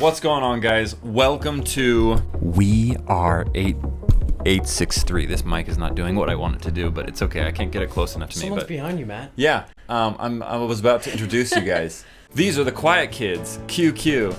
What's going on, guys? Welcome to We Are 863. This mic is not doing what I want it to do, but it's okay. I can't get it close enough to me. Someone's behind you, Matt. Yeah, I was about to introduce you guys. These are the quiet kids, QQ.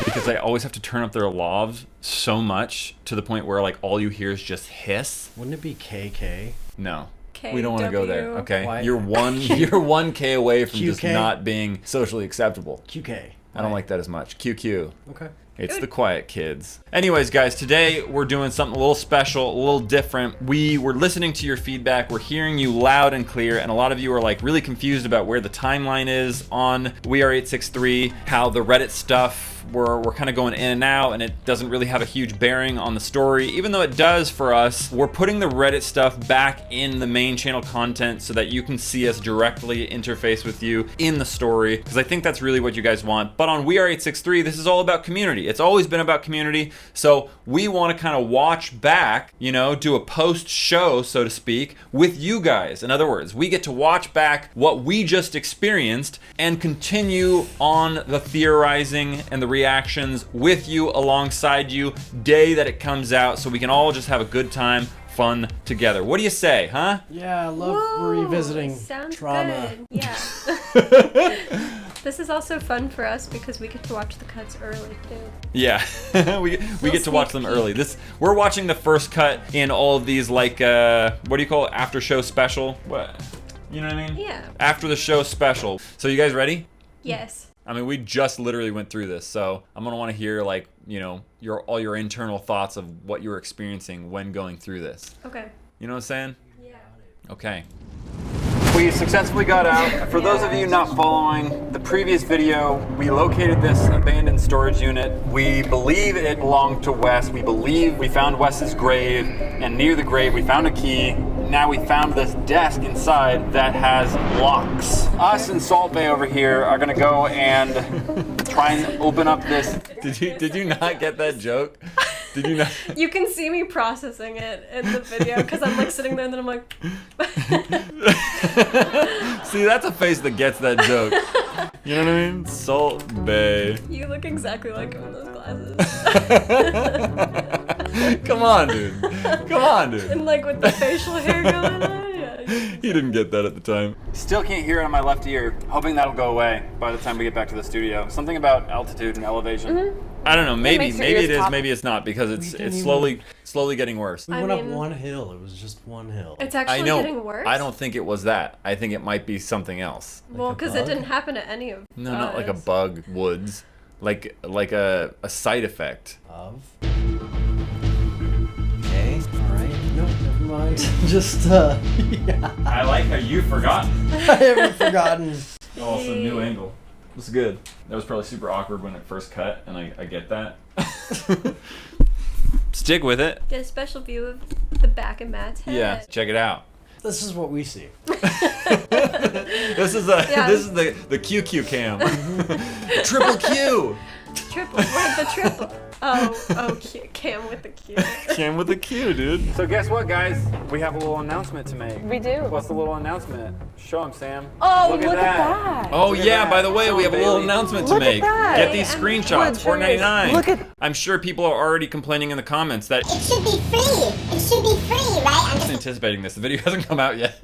Because I always have to turn up their lavs so much to the point where like all you hear is just hiss. Wouldn't it be KK? No. KW. We don't want to go there, okay? Why? You're 1K away from just QK? not being socially acceptable. QK. I don't like that as much. QQ. Okay. It's the quiet kids. Anyways, guys, today we're doing something a little special, a little different. We were listening to your feedback. We're hearing you loud and clear, and a lot of you are like really confused about where the timeline is on We Are 863, how the Reddit stuff, we're kind of going in and out, and it doesn't really have a huge bearing on the story, even though it does for us. We're putting the Reddit stuff back in the main channel content so that you can see us directly interface with you in the story, because I think that's really what you guys want. But on We Are 863, this is all about community. It's always been about community, so we want to kind of watch back, you know, do a post show, so to speak, with you guys. In other words, we get to watch back what we just experienced and continue on the theorizing and the reactions with you, alongside you, day that it comes out, so we can all just have a good time, fun together. What do you say, huh? Yeah, I love revisiting trauma. Good. Yeah. This is also fun for us because we get to watch the cuts early too. Yeah, we get to watch them early. We're watching the first cut in all of these, like what do you call it? After show special? What? You know what I mean? Yeah. After the show special. So you guys ready? Yes. I mean, we just literally went through this, so I'm gonna want to hear, like, you know, all your internal thoughts of what you were experiencing when going through this. Okay. You know what I'm saying? Yeah. Okay. We successfully got out. For those of you not following the previous video, we located this abandoned storage unit. We believe it belonged to Wes. We believe we found Wes's grave, and near the grave we found a key. Now we found this desk inside that has locks. Us and Salt Bay over here are gonna go and try and open up this. Did you not get that joke? Did you not? You can see me processing it in the video because I'm like sitting there and then I'm like. See, that's a face that gets that joke. You know what I mean? Salt Bay. You look exactly like him in those glasses. Come on, dude. Come on, dude. And like with the facial hair going on, yeah. He didn't get that at the time. Still can't hear it on my left ear. Hoping that'll go away by the time we get back to the studio. Something about altitude and elevation. Mm-hmm. I don't know. Maybe it is. Maybe it's not, because it's slowly getting worse. We went up one hill. It was just one hill. It's actually getting worse. I don't think it was that. I think it might be something else. Well, because it didn't happen to any of No, not like a bug. Woods. Like a side effect. Of? Okay, alright. No, never mind. Just, yeah. I like how you've forgotten. I haven't forgotten. Oh, it's a new angle. It's good. That was probably super awkward when it first cut, and I get that. Stick with it. Get a special view of the back of Matt's head. Yeah, check it out. This is what we see. This is the QQ cam. Triple Q. Triple. Where's the triple? Oh, Q. Cam with the Q. Cam with the Q, dude. So guess what, guys? We have a little announcement to make. We do. What's the little announcement? Show them, Sam. Oh, look at that. Oh, yeah, by the way, we have a little announcement to make. That. Get these screenshots, $4.99. Look at. I'm sure people are already complaining in the comments that it should be free. It should be free, right? I'm just anticipating this. The video hasn't come out yet.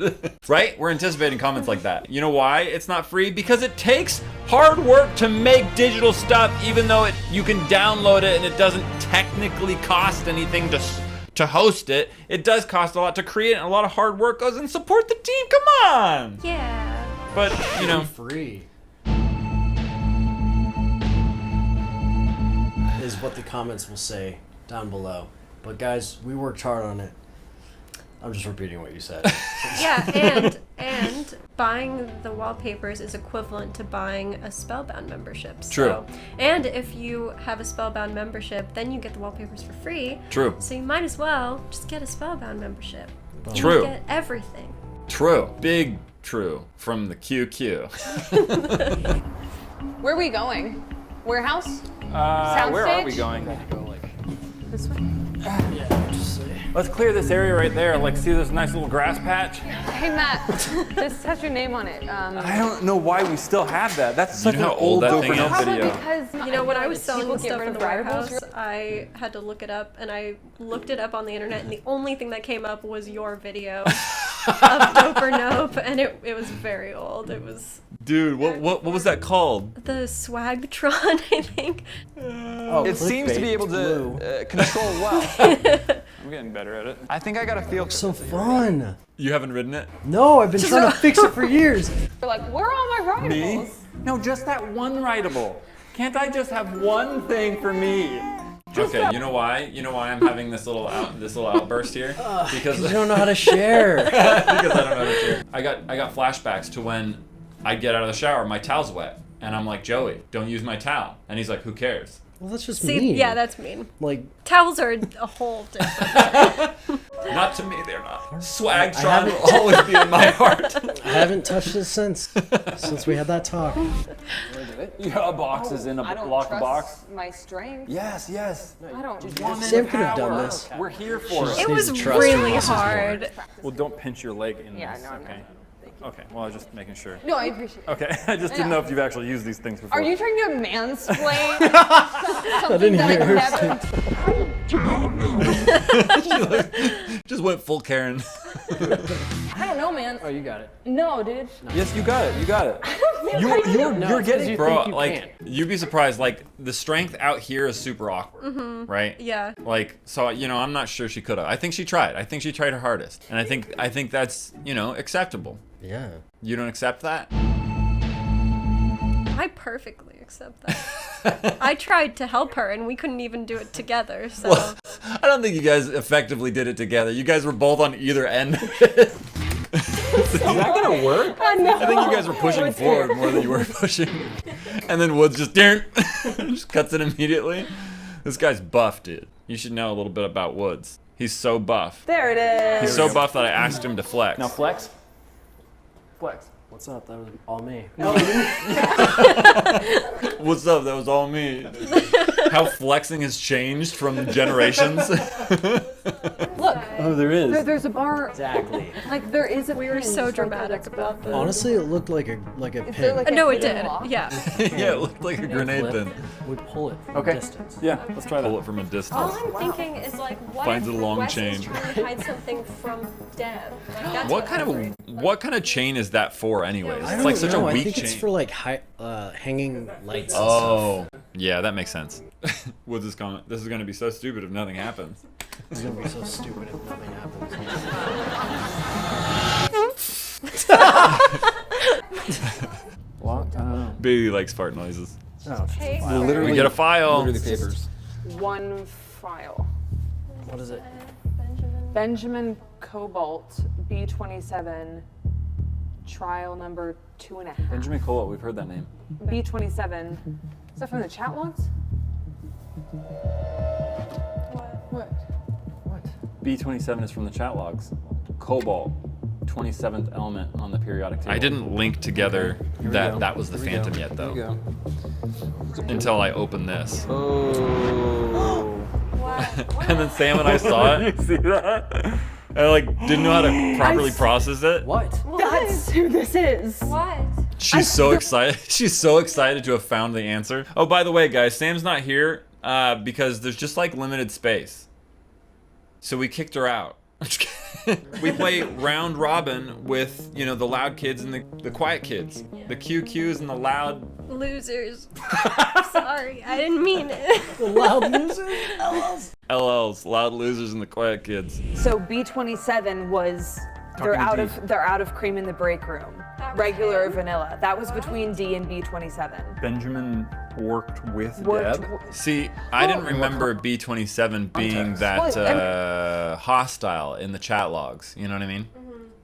Right? We're anticipating comments like that. You know why it's not free? Because it takes hard work to make digital stuff, even though you can download it and it doesn't technically cost anything to host it. It does cost a lot to create it, and a lot of hard work goes in. Support the team. Come on. Yeah. But, you know. Free. Is what the comments will say down below. But guys, we worked hard on it. I'm just repeating what you said. Yeah, and buying the wallpapers is equivalent to buying a Spellbound membership. True. And if you have a Spellbound membership, then you get the wallpapers for free. True. So you might as well just get a Spellbound membership. True. You get everything. True. Big true from the QQ. Where are we going? Warehouse? Where are we Soundstage? going? Go like This way? Yeah, just say. Let's clear this area right there. Like, see this nice little grass patch? Hey Matt, this has your name on it. I don't know why we still have that. That's such know an how old old that thing Doper is? Probably video. because You know, when I was selling people the get stuff rid in of the variables, warehouse, I had to look it up, and I looked it up on the internet, and the only thing that came up was your video of Dope or Nope, and it was very old. It was Dude, what was that called? the Swagtron, I think. Oh, It seems to be clickbait, able blue. to control well. I'm getting better at it. I think I got a feel. So fun. You haven't ridden it? No, I've been trying to fix it for years. you're like, where are all my rideables? No, just that one rideable. Can't I just have one thing for me? Okay, you know why? You know why I'm having this little outburst here? Because You don't know how to share. because I don't know how to share. I got flashbacks to when I get out of the shower, my towel's wet, and I'm like, Joey, don't use my towel, and he's like, who cares? Well, that's just See, mean. yeah, that's mean. Like, Towels are a whole different. Not to me, they're not. Swagtron will always be in my heart. I haven't touched it since we had that talk. Yeah, a box is in a I don't locked trust box. my strength. Yes, yes. I don't. Sam could have done this. We're here for it. It needs was to trust really us more. hard. Well, don't pinch your leg in Yeah, this. no, I'm okay. not. Okay. Well, I was just making sure. No, I appreciate it. Okay. I just didn't know if you've actually used these things before. Are you trying to mansplain something didn't that hear I've never? Just went full Karen. I don't know, man. Oh, you got it. No, dude. Yes, you got it. You got it. No, You're it's 'cause getting you Bro, think you like, can't. you'd be surprised. Like, the strength out here is super awkward, right? Yeah. Like, so, you know, I'm not sure she could have. I think she tried. I think she tried her hardest. And I think that's, you know, acceptable. Yeah. You don't accept that? I perfectly accept that. I tried to help her, and we couldn't even do it together, so. I don't think you guys effectively did it together. You guys were both on either end. Is that gonna work? I know. I think you guys were pushing forward more than you were pushing. And then Woods just just cuts it immediately. This guy's buff, dude. You should know a little bit about Woods. He's so buff. There it is. He's so buff that I asked him to flex. Now flex. Flex. What's up? That was all me. What's up? That was all me. How flexing has changed from generations. Look, Oh, there is. there's a bar. Exactly. Like there is a. We were so dramatic about this. Honestly, it looked like a Is pin. there like a No, it hidden did. lock? Yeah. Yeah, it looked like a grenade Flip. pin. We pull it from Okay. distance. Yeah. Let's try Pull that. it from a All distance. I'm thinking is like, what Finds if a long Wes chain. is trying to hide something from Deb? Like, that's What kind of chain is that for, anyways? I It's like don't such know. a I weak think chain. it's for like hanging lights. And Oh, yeah, that makes sense. Woods is comment. This is going to be so stupid if nothing happens. stuff. It's gonna be so stupid if nothing happens. What? Baby likes fart noises. Oh, Okay. We get a file. Literally papers. One file. what is it? Benjamin Cobalt, B27, trial number 2.5. Benjamin Cobalt. We've heard that name. B27. Is that from the chat logs? What? What? B27 is from the chat logs. Cobalt, 27th element on the periodic table. I didn't link together Here we that go. that was the Here we Phantom go. yet, Here though, we go. until I opened this. Oh. And then Sam and I saw it. You see that? I like didn't know how to properly process it. What? That's who this is. What? She's so excited. She's so excited to have found the answer. Oh, by the way, guys, Sam's not here because there's just like limited space. So we kicked her out. We play round robin with, you know, the loud kids and the quiet kids. The QQs and the loud. Losers. Sorry, I didn't mean it. The loud music? LLs, loud losers and the quiet kids. So B27 was they're Talking out of cream in the break room. Regular or vanilla. That was between D and B27. Benjamin worked with Worked Deb. See, I didn't remember B27 being that hostile in the chat logs. You know what I mean?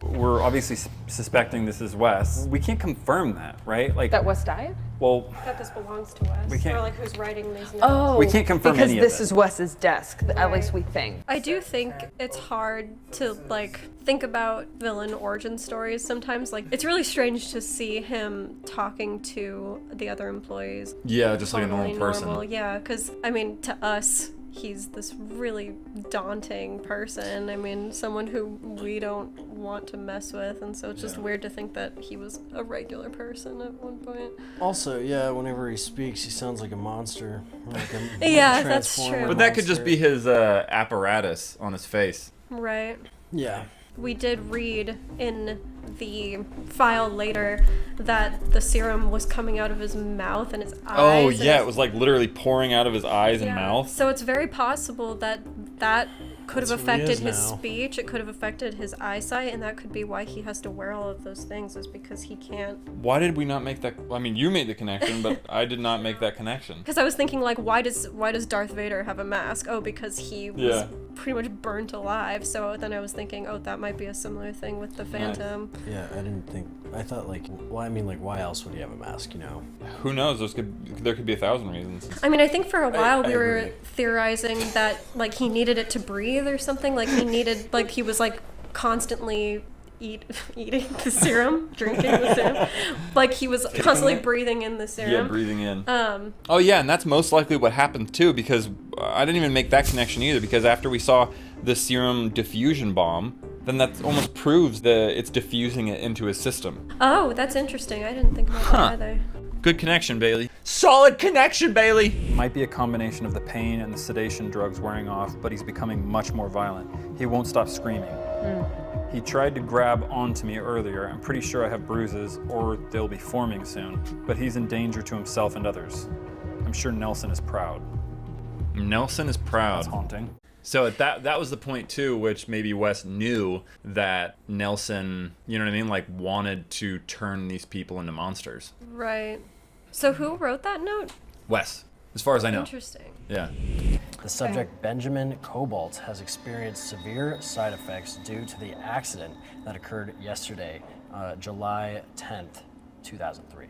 We're obviously suspecting this is Wes. We can't confirm that, right? Like, That West died? well, That this belongs to us. We can't- Or like who's writing these notes. Oh, We can't confirm because any of this it. is Wes's desk. At least we think. I do think it's hard to like think about villain origin stories sometimes. Like it's really strange to see him talking to the other employees. Yeah, just like a Totally normal person. Yeah, because I mean, to us, he's this really daunting person. I mean, someone who we don't want to mess with, and so it's just weird to think that he was a regular person at one point. Also, yeah, whenever he speaks, he sounds like a monster. Like Yeah, that's transformer true. But that could just monster. be his apparatus on his face. Right. Yeah. We did read in the file later that the serum was coming out of his mouth and his eyes. Oh and yeah, his- it was like literally pouring out of his eyes and mouth. So it's very possible that that could have That's who he affected is his now. speech. It could have affected his eyesight, and that could be why he has to wear all of those things, is because he can't. Why did we not make that? I mean, you made the connection, but I did not make that connection. Because I was thinking, like, why does Darth Vader have a mask? Oh, because he was Yeah. pretty much burnt alive. So then I was thinking, oh, that might be a similar thing with the Phantom. Yeah, I thought, like, well, I mean, like, why else would he have a mask, you know? Who knows? There could be 1,000 reasons. I mean, I think for a while I we were agree. theorizing that, like, he needed it to breathe or something. Like, he was, like, constantly eating the serum, drinking the serum. Like, he was constantly breathing in the serum. Yeah, breathing in. Oh yeah, and that's most likely what happened too, because I didn't even make that connection either, because after we saw the serum diffusion bomb, then that almost proves that it's diffusing it into his system. Oh, that's interesting. I didn't think about that either. Good connection, Bailey. Solid connection, Bailey! Might be a combination of the pain and the sedation drugs wearing off, but he's becoming much more violent. He won't stop screaming. He tried to grab onto me earlier. I'm pretty sure I have bruises, or they'll be forming soon, but he's in danger to himself and others. I'm sure Nelson is proud. Nelson is proud. That's haunting. So that was the point too, which maybe Wes knew that Nelson, you know what I mean, like wanted to turn these people into monsters. Right. So who wrote that note? Wes, as far as I know. Interesting. Yeah. The subject, Benjamin Cobalt, has experienced severe side effects due to the accident that occurred yesterday, July 10th, 2003,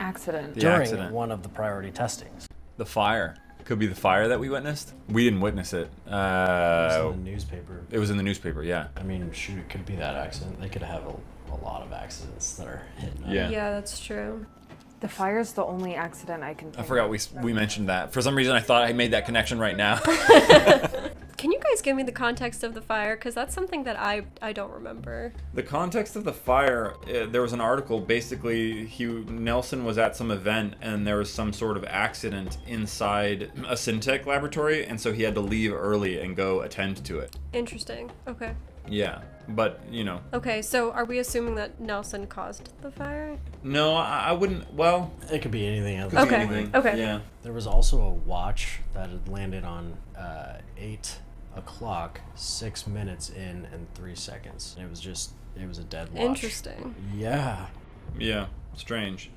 Accident. The during accident. one of the priority testings. The fire. Could be the fire that we witnessed. We didn't witness it. It was in the newspaper. It was in the newspaper, yeah. I mean, shoot, it could be that accident. They could have a lot of accidents that are hitting up. Yeah. Yeah, that's true. The fire's the only accident I can think I forgot we mentioned that. For some reason, I thought I made that connection right now. Can you guys give me the context of the fire? Because that's something that I don't remember. The context of the fire, there was an article. Basically, Nelson was at some event and there was some sort of accident inside a Syntec laboratory, and so he had to leave early and go attend to it. Interesting. Okay. Yeah, but you know, Okay, so are we assuming that Nelson caused the fire? no, I wouldn't. Well, It could be anything else. could be Okay, anything. okay. Yeah. There was also a watch that had landed on 8 o'clock, 6 minutes in and 3 seconds. It was a dead watch. Interesting. Yeah. Yeah. Strange.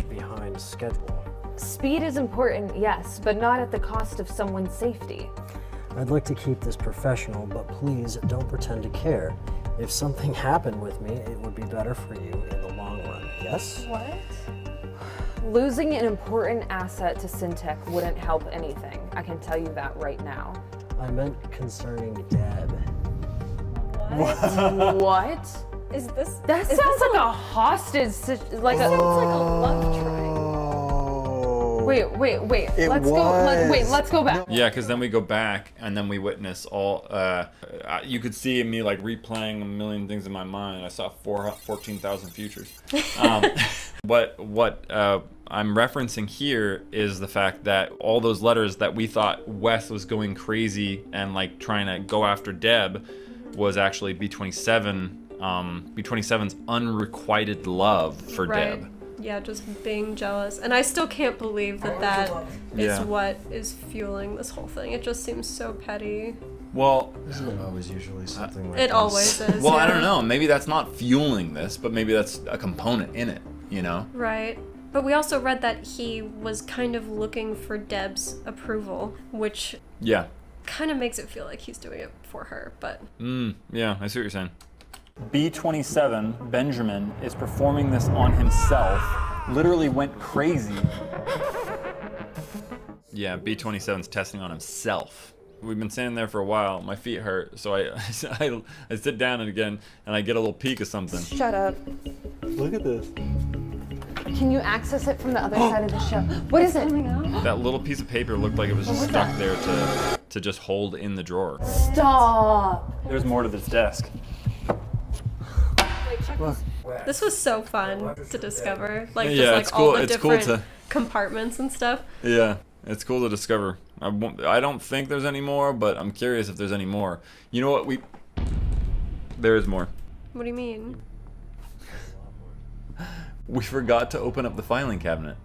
Behind schedule. Speed is important, yes, but not at the cost of someone's safety. I'd like to keep this professional, but please don't pretend to care. If something happened with me, it would be better for you in the long run. Yes? What? Losing an important asset to Syntec wouldn't help anything. I can tell you that right now. I meant concerning Deb. What? Is this? That sounds like a hostage, like a love triangle. Wait. Let's go back. Yeah, because then we go back and then we witness all. You could see me like replaying a million things in my mind. I saw 14,000 futures. What I'm referencing here is the fact that all those letters that we thought Wes was going crazy and like trying to go after Deb was actually B27. B27's unrequited love for Right. Deb. Yeah, just being jealous. And I still can't believe that is Yeah. what is fueling this whole thing. It just seems so petty. Well, Isn't it always usually something like It this? always is. well, I yeah. don't know. Maybe that's not fueling this, but maybe that's a component in it, you know? Right. But we also read that he was kind of looking for Deb's approval, which Yeah. kind of makes it feel like he's doing it for her, but Yeah, I see what you're saying. B27, Benjamin, is performing this on himself. Literally went crazy. Yeah, B27's testing on himself. We've been standing there for a while. My feet hurt, so I sit down and again, and I get a little peek of something. Shut up. Look at this. Can you access it from the other side of the shell? What is it? That little piece of paper looked like it was just stuck there to just hold in the drawer. Stop. There's more to this desk. This was so fun to discover. Like, Yeah, just like it's all cool- the it's cool different to- compartments and stuff. Yeah, it's cool to discover. I don't think there's any more, but I'm curious if there's any more. You know what? There is more. What do you mean? We forgot to open up the filing cabinet.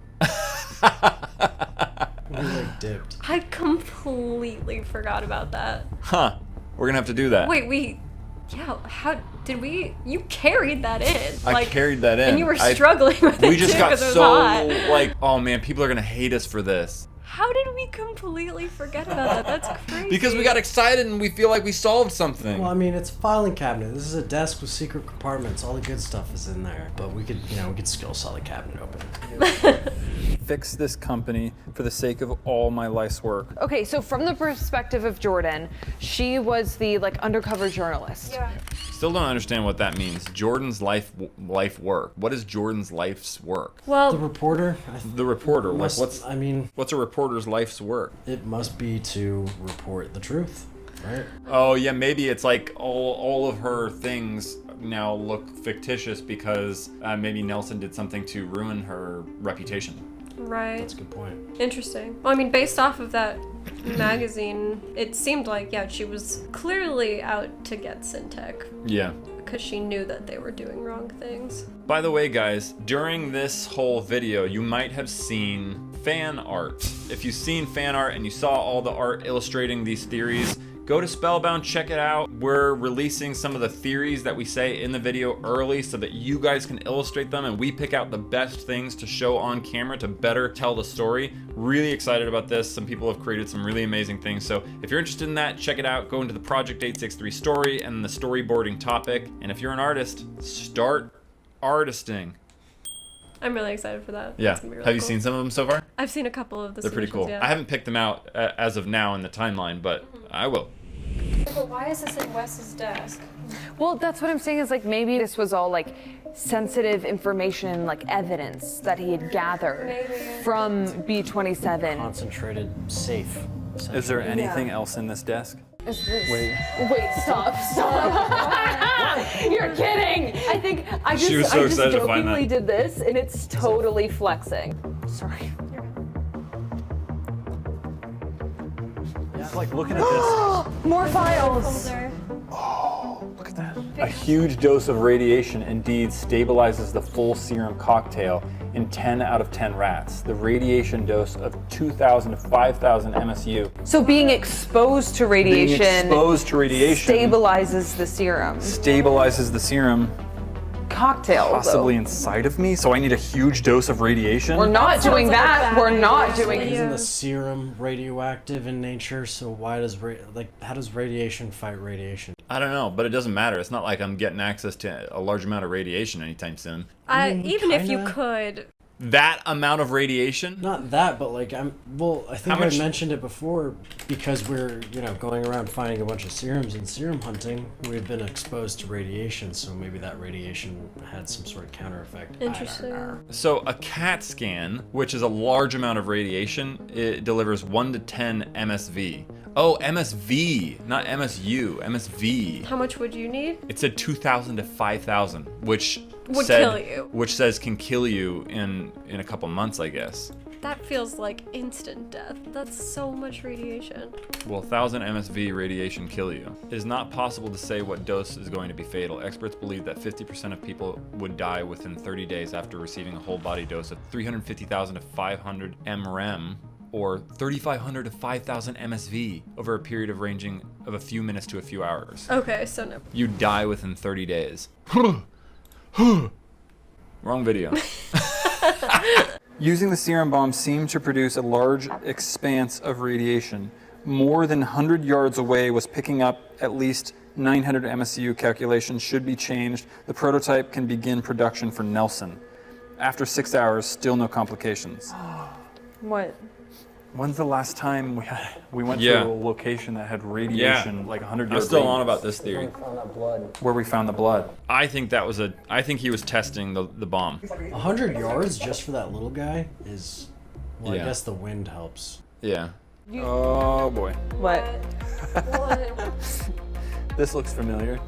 We like dipped. I completely forgot about that. Huh. We're gonna have to do that. Wait, yeah, how did we? You carried that in. I carried that in. And you were struggling with it We just too, got 'cause it was so hot. like, oh man, people are gonna hate us for this. How did we completely forget about that? That's crazy. Because we got excited and we feel like we solved something. Well, I mean, it's a filing cabinet. This is a desk with secret compartments. All the good stuff is in there. But we could still saw the cabinet open. Fix this company for the sake of all my life's work. Okay, so from the perspective of Jordan, she was the like undercover journalist. Yeah. Still don't understand what that means. Jordan's life work. What is Jordan's life's work? The Well, reporter. The reporter. Like, Must, what's a reporter's life's work? it must be to report the truth, right? Oh yeah, maybe it's like all of her things now look fictitious because maybe Nelson did something to ruin her reputation. right. That's a good point. Interesting. Well, I mean, based off of that magazine, it seemed like, yeah, she was clearly out to get Syntec Yeah. because she knew that they were doing wrong things. By the way, guys, during this whole video, you might have seen fan art. If you've seen fan art and you saw all the art illustrating these theories, go to Spellbound, check it out. We're releasing some of the theories that we say in the video early so that you guys can illustrate them and we pick out the best things to show on camera to better tell the story. Really excited about this. Some people have created some really amazing things. So if you're interested in that, check it out. Go into the Project 863 story and the storyboarding topic. And if you're an artist, start artisting. I'm really excited for that. Yeah. It's gonna be really Have you cool. seen some of them so far? I've seen a couple of the They're pretty cool. submissions, I yeah. haven't picked them out as of now in the timeline, but I will. But why is this in Wes's desk? Well, that's what I'm saying is like maybe this was all like sensitive information, like evidence that he had gathered Maybe. from B27. Concentrated safe. Is there anything else in this desk? Wait, stop. You're kidding. I think I just, She was so I just excited to find jokingly that. did this and it's totally flexing. Sorry. Like looking at this. More files. Look at that. A huge dose of radiation indeed stabilizes the full serum cocktail in 10 out of 10 rats. The radiation dose of 2,000 to 5,000 MSU. So being exposed to radiation, stabilizes the serum. Stabilizes the serum Cocktail. possibly though. inside of me, so I need a huge dose of radiation. We're not doing like a that. bad We're not idea. doing Isn't the serum radioactive in nature? So why does how does radiation fight radiation? I don't know, but it doesn't matter. It's not like I'm getting access to a large amount of radiation anytime soon. Even if you kinda. could, That amount of radiation? Not that, but like I think How much- I mentioned it before because we're going around finding a bunch of serums and serum hunting. We've been exposed to radiation, so maybe that radiation had some sort of counter effect. interesting. So a CAT scan, which is a large amount of radiation, it delivers 1 to 10 MSV. Oh, MSV, not MSU, MSV. How much would you need? It said 2,000 to 5,000, which Would kill you. Which says can kill you in a couple months, I guess. That feels like instant death. That's so much radiation. Will 1,000 MSV radiation kill you? It is not possible to say what dose is going to be fatal. Experts believe that 50% of people would die within 30 days after receiving a whole body dose of 350,000 to 500 mrem or 3,500 to 5,000 MSV over a period of ranging of a few minutes to a few hours. Okay, so no. You die within 30 days. Wrong video. Using the serum bomb seemed to produce a large expanse of radiation. More than 100 yards away was picking up at least 900 MSU. Calculations should be changed. The prototype can begin production for Nelson. After 6 hours, still no complications. What? When's the last time we went to a location that had radiation like 100 years? I'm still on about this theory. Where we found the blood. I think he was testing the bomb. 100 yards just for that little guy is, well, Yeah. I guess the wind helps. Yeah. Oh boy. What? This looks familiar.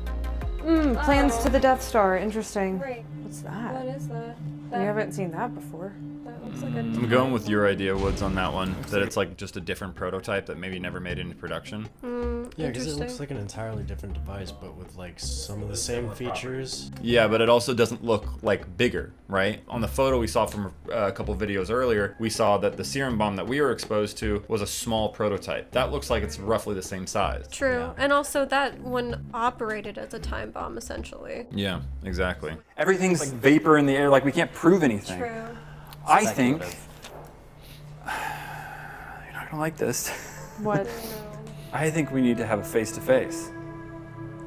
Plans to the Death Star. Interesting. Right. What's that? What is that? We haven't seen that before. That looks like a I'm going with your idea, Woods, on that one. That it's like just a different prototype that maybe never made it into production. Yeah, because it Interesting. looks like an entirely different device, but with like some of the same features. Yeah, but it also doesn't look like bigger, right? On the photo we saw from a couple videos earlier, we saw that the serum bomb that we were exposed to was a small prototype. That looks like it's roughly the same size. True. Yeah. And also that one operated as a time bomb, essentially. Yeah, exactly. Everything's like vapor in the air, like we can't prove anything. True. I think Speculative. you're not gonna like this. What? I think we need to have a face-to-face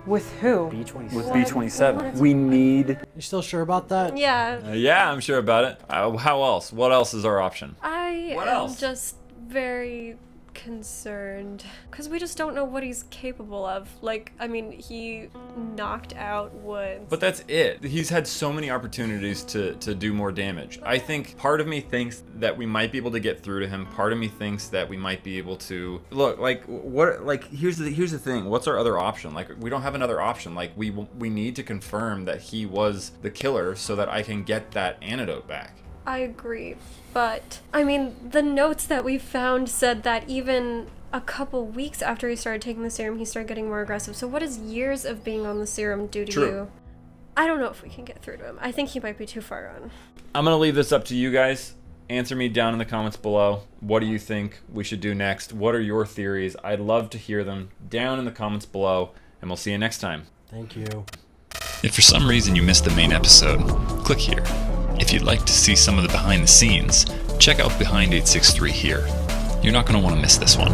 With who? B27. with B27. We need. You still sure about that? Yeah. Yeah, I'm sure about it. How else? What else is our option? I What am else? just very concerned because we just don't know what he's capable of. Like, I mean, he knocked out Woods. But that's it. He's had so many opportunities to do more damage. I think part of me thinks that we might be able to get through to him. Part of me thinks that we might be able to look like what. Like here's the thing. What's our other option? Like we don't have another option. Like we need to confirm that he was the killer so that I can get that antidote back. I agree, but I mean, the notes that we found said that even a couple weeks after he started taking the serum, he started getting more aggressive. So what does years of being on the serum do to True. you? I don't know if we can get through to him. I think he might be too far gone. I'm gonna leave this up to you guys. Answer me down in the comments below. What do you think we should do next? What are your theories? I'd love to hear them down in the comments below, and we'll see you next time. Thank you. If for some reason you missed the main episode, click here. If you'd like to see some of the behind the scenes, check out Behind 863 here. You're not going to want to miss this one.